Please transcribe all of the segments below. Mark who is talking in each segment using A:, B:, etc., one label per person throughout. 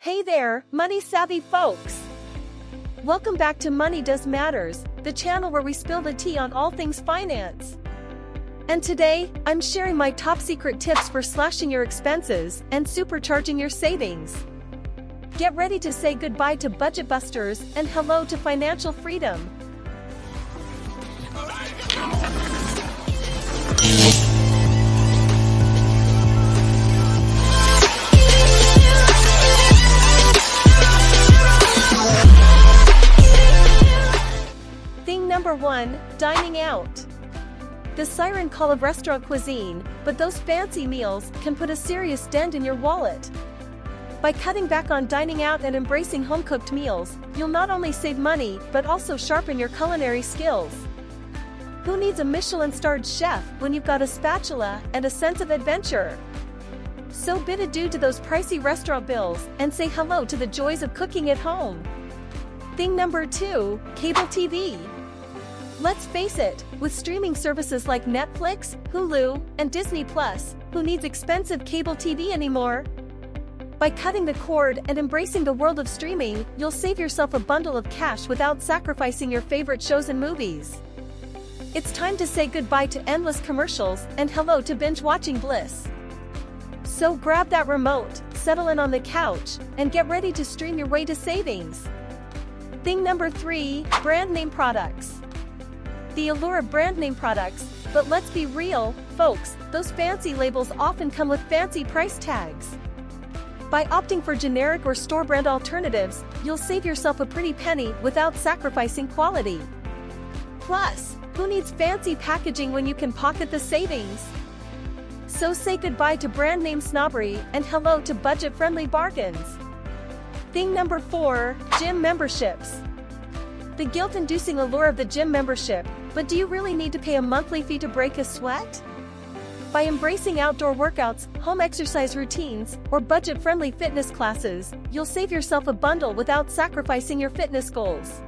A: Hey there, money-savvy folks! Welcome back to Money Does Matters, the channel where we spill the tea on all things finance. And today, I'm sharing my top-secret tips for slashing your expenses and supercharging your savings. Get ready to say goodbye to budget busters and hello to financial freedom. Number 1. Dining out. The siren call of restaurant cuisine, but those fancy meals can put a serious dent in your wallet. By cutting back on dining out and embracing home-cooked meals, you'll not only save money but also sharpen your culinary skills. Who needs a Michelin-starred chef when you've got a spatula and a sense of adventure? So bid adieu to those pricey restaurant bills and say hello to the joys of cooking at home. Thing number 2. Cable TV. Let's face it, with streaming services like Netflix, Hulu, and Disney+, who needs expensive cable TV anymore? By cutting the cord and embracing the world of streaming, you'll save yourself a bundle of cash without sacrificing your favorite shows and movies. It's time to say goodbye to endless commercials and hello to binge-watching bliss. So grab that remote, settle in on the couch, and get ready to stream your way to savings. Thing number 3. Brand name products. The allure of brand name products, but let's be real, folks, those fancy labels often come with fancy price tags. By opting for generic or store brand alternatives, you'll save yourself a pretty penny without sacrificing quality. Plus, who needs fancy packaging when you can pocket the savings? So say goodbye to brand name snobbery and hello to budget-friendly bargains. Thing number 4. Gym memberships. The guilt-inducing allure of the gym membership, but do you really need to pay a monthly fee to break a sweat? By embracing outdoor workouts, home exercise routines, or budget-friendly fitness classes, you'll save yourself a bundle without sacrificing your fitness goals.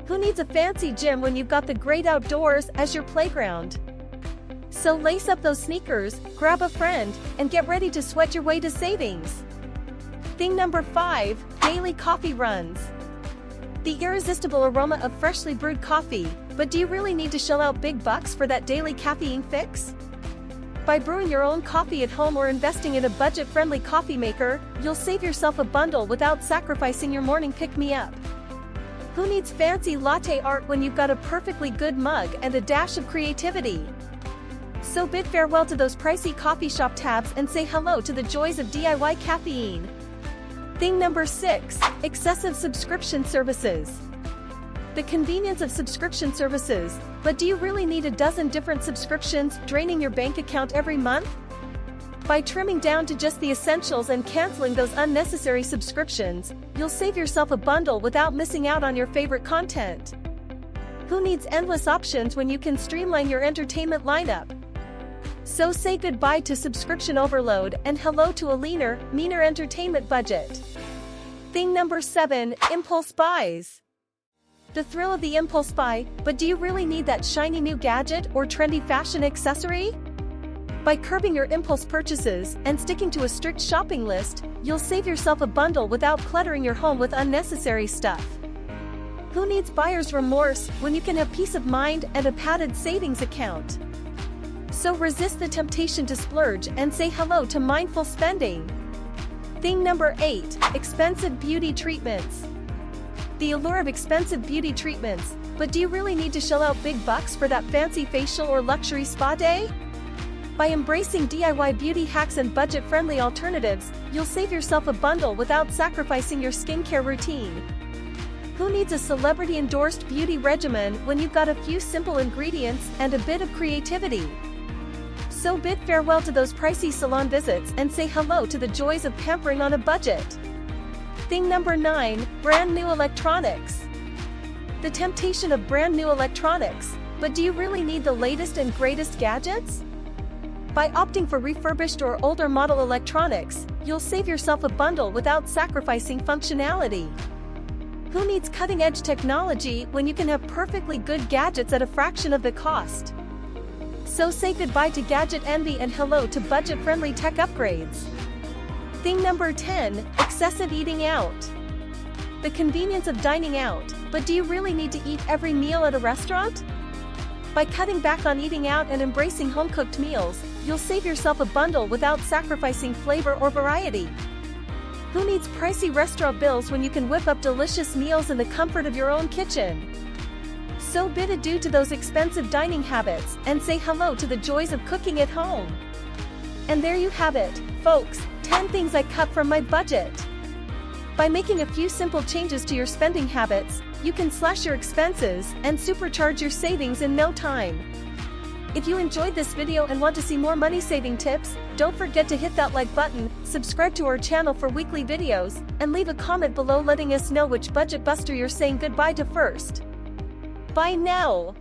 A: Who needs a fancy gym when you've got the great outdoors as your playground? So lace up those sneakers, grab a friend, and get ready to sweat your way to savings. Thing number 5. Daily coffee runs. The irresistible aroma of freshly brewed coffee, but do you really need to shell out big bucks for that daily caffeine fix? By brewing your own coffee at home or investing in a budget-friendly coffee maker, you'll save yourself a bundle without sacrificing your morning pick-me-up. Who needs fancy latte art when you've got a perfectly good mug and a dash of creativity? So bid farewell to those pricey coffee shop tabs and say hello to the joys of DIY caffeine. Thing number 6. Excessive subscription services. The convenience of subscription services, but do you really need a dozen different subscriptions draining your bank account every month? By trimming down to just the essentials and canceling those unnecessary subscriptions, you'll save yourself a bundle without missing out on your favorite content. Who needs endless options when you can streamline your entertainment lineup? So say goodbye to subscription overload and hello to a leaner, meaner entertainment budget. Thing number 7. Impulse buys. The thrill of the impulse buy, but do you really need that shiny new gadget or trendy fashion accessory? By curbing your impulse purchases and sticking to a strict shopping list, you'll save yourself a bundle without cluttering your home with unnecessary stuff. Who needs buyer's remorse when you can have peace of mind and a padded savings account? So resist the temptation to splurge and say hello to mindful spending. Thing number 8. Expensive beauty treatments. The allure of expensive beauty treatments, but do you really need to shell out big bucks for that fancy facial or luxury spa day? By embracing DIY beauty hacks and budget-friendly alternatives, you'll save yourself a bundle without sacrificing your skincare routine. Who needs a celebrity-endorsed beauty regimen when you've got a few simple ingredients and a bit of creativity? So bid farewell to those pricey salon visits and say hello to the joys of pampering on a budget. Thing number 9. Brand new electronics. The temptation of brand new electronics, but do you really need the latest and greatest gadgets? By opting for refurbished or older model electronics, you'll save yourself a bundle without sacrificing functionality. Who needs cutting-edge technology when you can have perfectly good gadgets at a fraction of the cost? So say goodbye to gadget envy and hello to budget-friendly tech upgrades. Thing number 10, excessive eating out. The convenience of dining out, but do you really need to eat every meal at a restaurant? By cutting back on eating out and embracing home-cooked meals, you'll save yourself a bundle without sacrificing flavor or variety. Who needs pricey restaurant bills when you can whip up delicious meals in the comfort of your own kitchen? So bid adieu to those expensive dining habits and say hello to the joys of cooking at home. And there you have it, folks, 10 things I cut from my budget. By making a few simple changes to your spending habits, you can slash your expenses and supercharge your savings in no time. If you enjoyed this video and want to see more money-saving tips, don't forget to hit that like button, subscribe to our channel for weekly videos, and leave a comment below letting us know which budget buster you're saying goodbye to first. Bye now!